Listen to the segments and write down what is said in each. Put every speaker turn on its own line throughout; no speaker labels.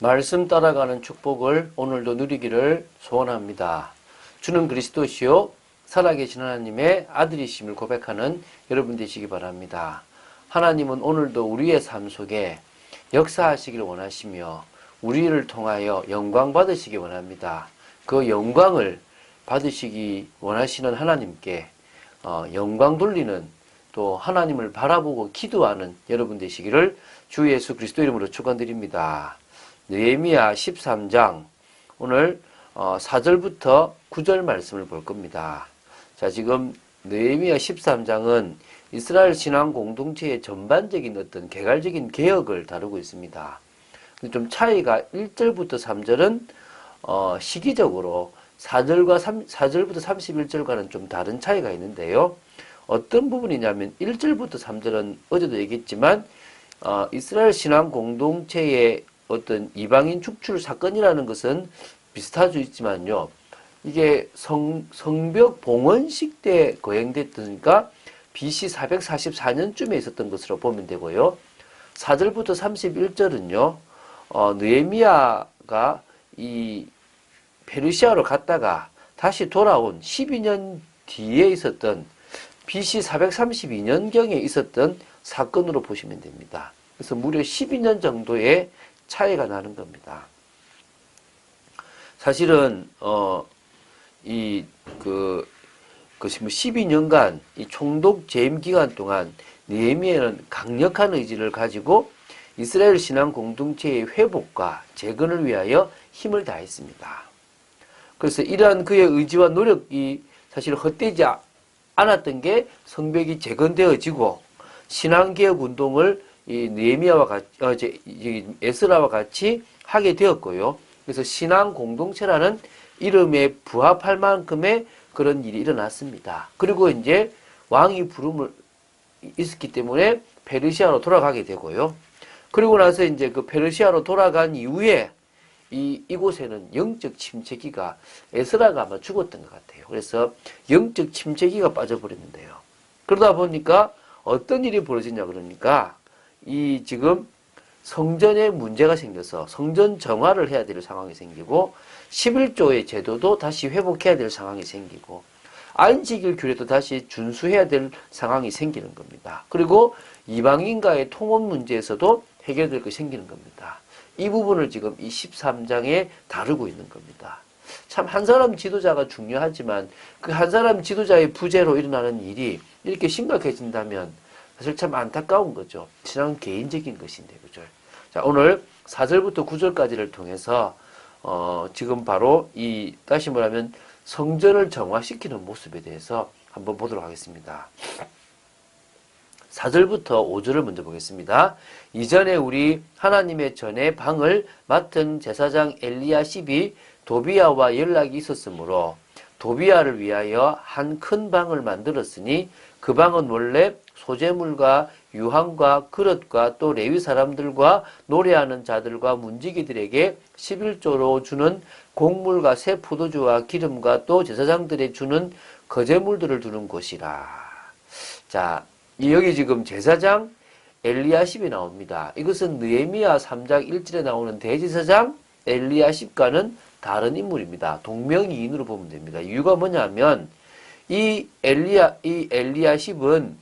말씀 따라가는 축복을 오늘도 누리기를 소원합니다. 주는 그리스도시요 살아계신 하나님의 아들이심을 고백하는 여러분 되시기 바랍니다. 하나님은 오늘도 우리의 삶 속에 역사하시기를 원하시며 우리를 통하여 영광 받으시기 원합니다. 그 영광을 받으시기 원하시는 하나님께 영광 돌리는 또 하나님을 바라보고 기도하는 여러분 되시기를 주 예수 그리스도 이름으로 축원드립니다. 느헤미야 13장 오늘 4절부터 9절 말씀을 볼 겁니다. 자, 지금 느헤미야 13장은 이스라엘 신앙 공동체의 전반적인 어떤 개괄적인 개혁을 다루고 있습니다. 좀 차이가 1절부터 3절은 시기적으로 4절부터 31절과는 좀 다른 차이가 있는데요. 어떤 부분이냐면 1절부터 3절은 어제도 얘기했지만 이스라엘 신앙 공동체의 어떤 이방인 축출 사건이라는 것은 비슷할 수 있지만요. 이게 성벽 봉헌식 때 거행됐으니까 BC 444년쯤에 있었던 것으로 보면 되고요. 4절부터 31절은요. 느헤미야가 이 페르시아로 갔다가 다시 돌아온 12년 뒤에 있었던 BC 432년경에 있었던 사건으로 보시면 됩니다. 그래서 무려 12년 정도의 차이가 나는 겁니다. 사실은 12년간 이 총독 재임 기간 동안 느헤미야는 강력한 의지를 가지고 이스라엘 신앙 공동체의 회복과 재건을 위하여 힘을 다했습니다. 그래서 이러한 그의 의지와 노력이 사실 헛되지 않았던 게 성벽이 재건되어지고 신앙개혁 운동을 이 느헤미야와 같이 에스라와 같이 하게 되었고요. 그래서 신앙 공동체라는 이름에 부합할 만큼의 그런 일이 일어났습니다. 그리고 이제 왕이 부름을 있었기 때문에 페르시아로 돌아가게 되고요. 그리고 나서 이제 그 페르시아로 돌아간 이후에 이곳에는 영적 침체기가 에스라가 아마 죽었던 것 같아요. 그래서 영적 침체기가 빠져버렸는데요. 그러다 보니까 어떤 일이 벌어지냐 그러니까 이 지금 성전에 문제가 생겨서 성전 정화를 해야 될 상황이 생기고 11조의 제도도 다시 회복해야 될 상황이 생기고 안식일 규례도 다시 준수해야 될 상황이 생기는 겁니다. 그리고 이방인과의 통혼 문제에서도 해결될 것이 생기는 겁니다. 이 부분을 지금 이 13장에 다루고 있는 겁니다. 참 한 사람 지도자가 중요하지만 그 한 사람 지도자의 부재로 일어나는 일이 이렇게 심각해진다면 사실 참 안타까운 거죠. 신앙은 개인적인 것인데, 그죠? 자, 오늘 4절부터 9절까지를 통해서, 지금 바로 다시 말하면 성전을 정화시키는 모습에 대해서 한번 보도록 하겠습니다. 4절부터 5절을 먼저 보겠습니다. 이전에 우리 하나님의 전의 방을 맡은 제사장 엘리야십이 도비야와 연락이 있었으므로 도비야를 위하여 한 큰 방을 만들었으니 그 방은 원래 소재물과 유황과 그릇과 또 레위 사람들과 노래하는 자들과 문지기들에게 11조로 주는 곡물과 새 포도주와 기름과 또 제사장들에 주는 거제물들을 두는 곳이라. 자, 여기 지금 제사장 엘리야십이 나옵니다. 이것은 느헤미야 3장 1절에 나오는 대제사장 엘리야십과는 다른 인물입니다. 동명이인으로 보면 됩니다. 이유가 뭐냐면 이 엘리야십은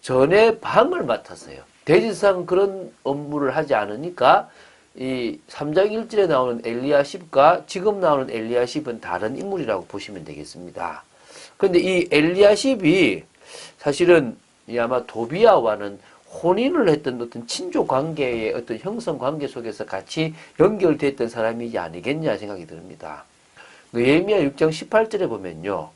전에 방을 맡았어요. 대제사장은 그런 업무를 하지 않으니까 이 3장 1절에 나오는 엘리야십과 지금 나오는 엘리야십은 다른 인물이라고 보시면 되겠습니다. 그런데 이 엘리야십이 사실은 아마 도비야와는 혼인을 했던 어떤 친족 관계의 어떤 형성 관계 속에서 같이 연결됐던 사람이지 아니겠냐 생각이 듭니다. 느헤미야 6장 18절에 보면요.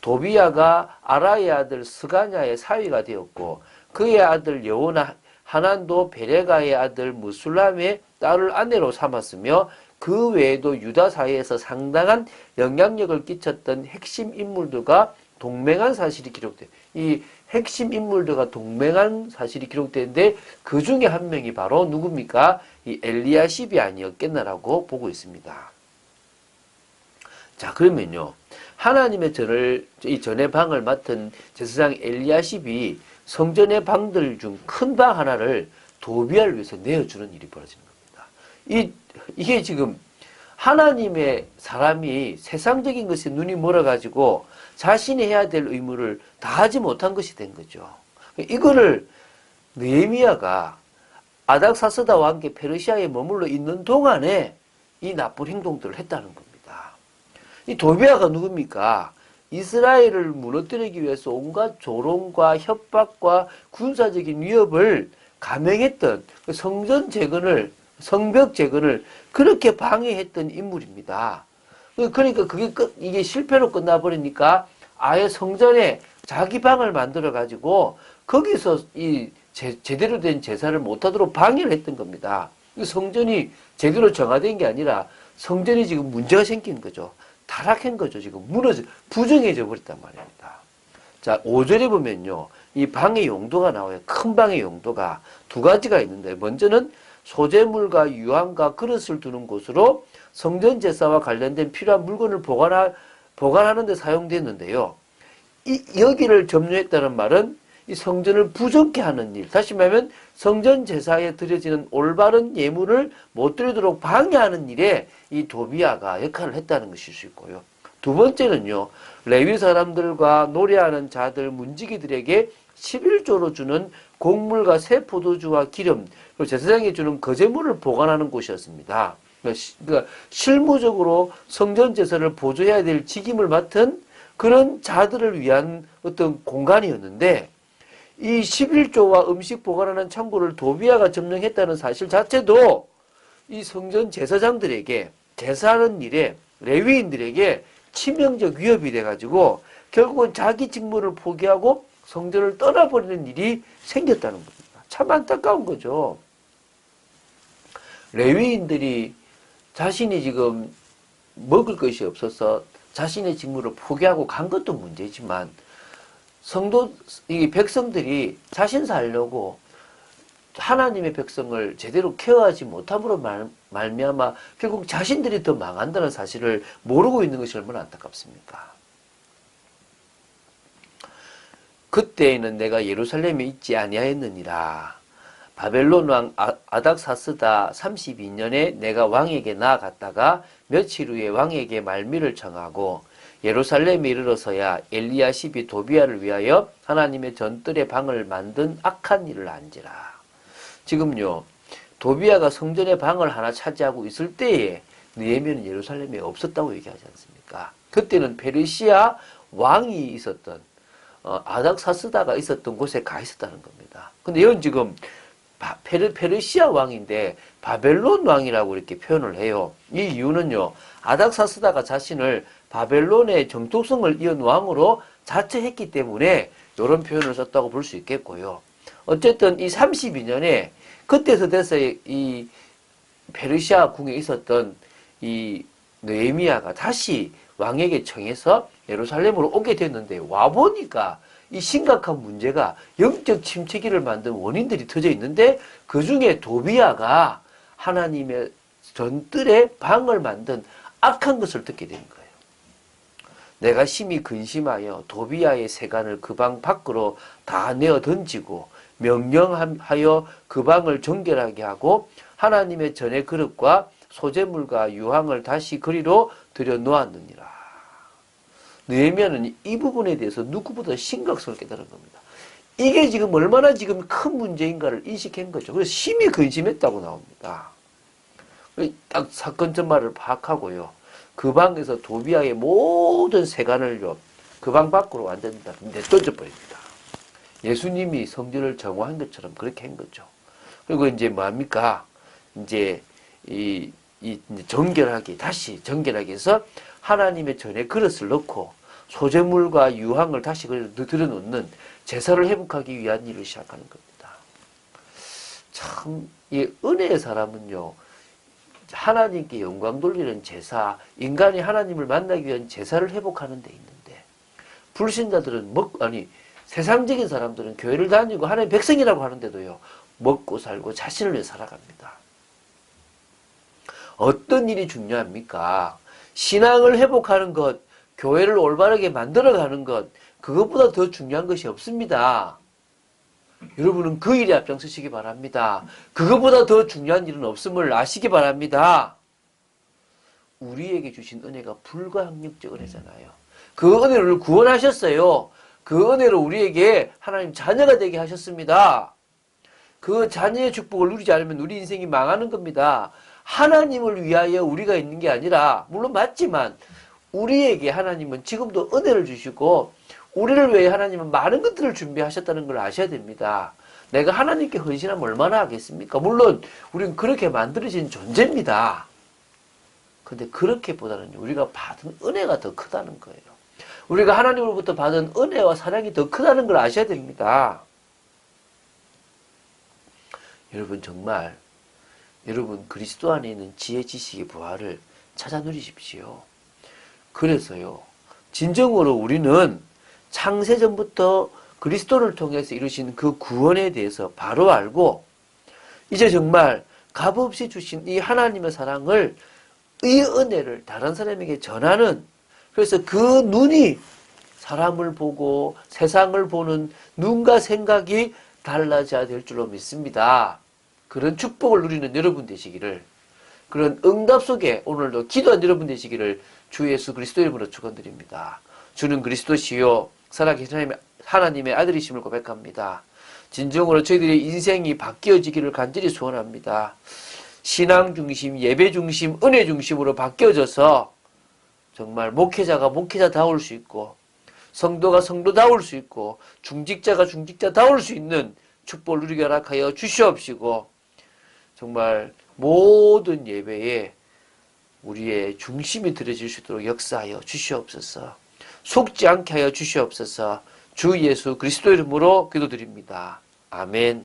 도비야가 아라의 아들 스가냐의 사위가 되었고 그의 아들 여호나 하난도 베레가의 아들 무술람의 딸을 아내로 삼았으며 그 외에도 유다 사이에서 상당한 영향력을 끼쳤던 핵심 인물들과 동맹한 사실이 기록돼요. 이 핵심 인물들과 동맹한 사실이 기록되는데 그 중에 한 명이 바로 누굽니까? 이 엘리야십이 아니었겠나라고 보고 있습니다. 자, 그러면요. 하나님의 이 전의 방을 맡은 제사장 엘리야십이 성전의 방들 중 큰 방 하나를 도비야를 위해서 내어주는 일이 벌어지는 겁니다. 이게 지금 하나님의 사람이 세상적인 것에 눈이 멀어가지고 자신이 해야 될 의무를 다하지 못한 것이 된 거죠. 이거를 느헤미야가 아닥사스다와 함께 페르시아에 머물러 있는 동안에 이 나쁜 행동들을 했다는 겁니다. 이 도비아가 누굽니까? 이스라엘을 무너뜨리기 위해서 온갖 조롱과 협박과 군사적인 위협을 감행했던 성전 재건을, 성벽 재건을 그렇게 방해했던 인물입니다. 그러니까 이게 실패로 끝나버리니까 아예 성전에 자기 방을 만들어가지고 거기서 제대로 된 제사를 못하도록 방해를 했던 겁니다. 성전이 제대로 정화된 게 아니라 성전이 지금 문제가 생긴 거죠. 타락한 거죠. 지금 부정해져 버렸단 말입니다. 자, 5절에 보면요. 이 방의 용도가 나와요. 큰 방의 용도가 두 가지가 있는데, 먼저는 소재물과 유황과 그릇을 두는 곳으로 성전 제사와 관련된 필요한 물건을 보관하는 데 사용됐는데요. 여기를 점유했다는 말은 이 성전을 부정케 하는 일, 다시 말하면 성전 제사에 드려지는 올바른 예물을 못 드리도록 방해하는 일에 이 도비아가 역할을 했다는 것일 수 있고요. 두 번째는요, 레위 사람들과 노래하는 자들, 문지기들에게 11조로 주는 곡물과 새 포도주와 기름, 그리고 제사장에 주는 거제물을 보관하는 곳이었습니다. 그러니까 실무적으로 성전 제사를 보조해야 될 직임을 맡은 그런 자들을 위한 어떤 공간이었는데, 이 11조와 음식 보관하는 창고를 도비아가 점령했다는 사실 자체도 이 성전 제사장들에게, 제사하는 일에 레위인들에게 치명적 위협이 돼가지고 결국은 자기 직무를 포기하고 성전을 떠나버리는 일이 생겼다는 겁니다. 참 안타까운 거죠. 레위인들이 자신이 지금 먹을 것이 없어서 자신의 직무를 포기하고 간 것도 문제지만, 이 백성들이 자신 살려고 하나님의 백성을 제대로 케어하지 못함으로 말미암아 결국 자신들이 더 망한다는 사실을 모르고 있는 것이 얼마나 안타깝습니까? 그때에는 내가 예루살렘에 있지 아니하였느니라. 바벨론 왕 아닥사스다 32년에 내가 왕에게 나아갔다가 며칠 후에 왕에게 말미를 청하고 예루살렘에 이르러서야 엘리야십이 도비아를 위하여 하나님의 전뜰의 방을 만든 악한 일을 안지라. 지금요, 도비아가 성전의 방을 하나 차지하고 있을 때에 느헤미야는 예루살렘에 없었다고 얘기하지 않습니까? 그때는 페르시아 왕이 있었던 아닥사스다가 있었던 곳에 가 있었다는 겁니다. 근데 이건 지금 페르시아 왕인데 바벨론 왕이라고 이렇게 표현을 해요. 이 이유는요, 아닥사스다가 자신을 바벨론의 정통성을 이은 왕으로 자처했기 때문에 이런 표현을 썼다고 볼 수 있겠고요. 어쨌든 이 32년에 그때서 돼서 이 페르시아 궁에 있었던 이 느헤미야가 다시 왕에게 청해서 예루살렘으로 오게 됐는데, 와보니까 이 심각한 문제가 영적 침체기를 만든 원인들이 터져 있는데, 그 중에 도비아가 하나님의 전뜰에 방을 만든 악한 것을 듣게 된 거예요. 내가 심히 근심하여 도비아의 세간을 그 방 밖으로 다 내어 던지고 명령하여 그 방을 정결하게 하고 하나님의 전의 그릇과 소재물과 유황을 다시 그리로 들여 놓았느니라. 느헤미야는 이 부분에 대해서 누구보다 심각성을 깨달은 겁니다. 이게 지금 얼마나 지금 큰 문제인가를 인식한 거죠. 그래서 심히 근심했다고 나옵니다. 딱 사건 전말을 파악하고요, 그 방에서 도비아의 모든 세간을요, 그 방 밖으로 완전히 다 내던져버립니다. 예수님이 성전을 정화한 것처럼 그렇게 한 거죠. 그리고 이제 뭐합니까? 이제 다시 정결하게 해서 하나님의 전에 그릇을 넣고 소재물과 유황을 다시 들여놓는 제사를 회복하기 위한 일을 시작하는 겁니다. 참, 이 은혜의 사람은요, 하나님께 영광 돌리는 제사, 인간이 하나님을 만나기 위한 제사를 회복하는 데 있는데, 불신자들은 세상적인 사람들은 교회를 다니고 하나님의 백성이라고 하는데도요, 먹고 살고 자신을 위해 살아갑니다. 어떤 일이 중요합니까? 신앙을 회복하는 것, 교회를 올바르게 만들어가는 것, 그것보다 더 중요한 것이 없습니다. 여러분은 그 일에 앞장서시기 바랍니다. 그거보다 더 중요한 일은 없음을 아시기 바랍니다. 우리에게 주신 은혜가 불가항력적 은혜잖아요. 그 은혜를 구원하셨어요. 그 은혜로 우리에게 하나님 자녀가 되게 하셨습니다. 그 자녀의 축복을 누리지 않으면 우리 인생이 망하는 겁니다. 하나님을 위하여 우리가 있는 게 아니라, 물론 맞지만 우리에게 하나님은 지금도 은혜를 주시고 우리를 위해 하나님은 많은 것들을 준비하셨다는 걸 아셔야 됩니다. 내가 하나님께 헌신하면 얼마나 하겠습니까? 물론 우리는 그렇게 만들어진 존재입니다. 근데 그렇게보다는 우리가 받은 은혜가 더 크다는 거예요. 우리가 하나님으로부터 받은 은혜와 사랑이 더 크다는 걸 아셔야 됩니다. 여러분 정말 여러분 그리스도 안에 있는 지혜, 지식의 부활을 찾아 누리십시오. 그래서요. 진정으로 우리는 창세전부터 그리스도를 통해서 이루신 그 구원에 대해서 바로 알고 이제 정말 값없이 주신 이 하나님의 사랑을 이 은혜를 다른 사람에게 전하는 그래서 그 눈이 사람을 보고 세상을 보는 눈과 생각이 달라져야 될 줄로 믿습니다. 그런 축복을 누리는 여러분 되시기를 그런 응답 속에 오늘도 기도한 여러분 되시기를 주 예수 그리스도 이름으로 축원드립니다. 주는 그리스도시요 살아계신 하나님의 아들이심을 고백합니다. 진정으로 저희들의 인생이 바뀌어지기를 간절히 소원합니다. 신앙 중심, 예배 중심, 은혜 중심으로 바뀌어져서 정말 목회자가 목회자다울 수 있고 성도가 성도다울 수 있고 중직자가 중직자다울 수 있는 축복을 누리게 허락하여 주시옵시고 정말 모든 예배에 우리의 중심이 들어질 수 있도록 역사하여 주시옵소서. 속지 않게 하여 주시옵소서. 주 예수 그리스도 이름으로 기도드립니다. 아멘.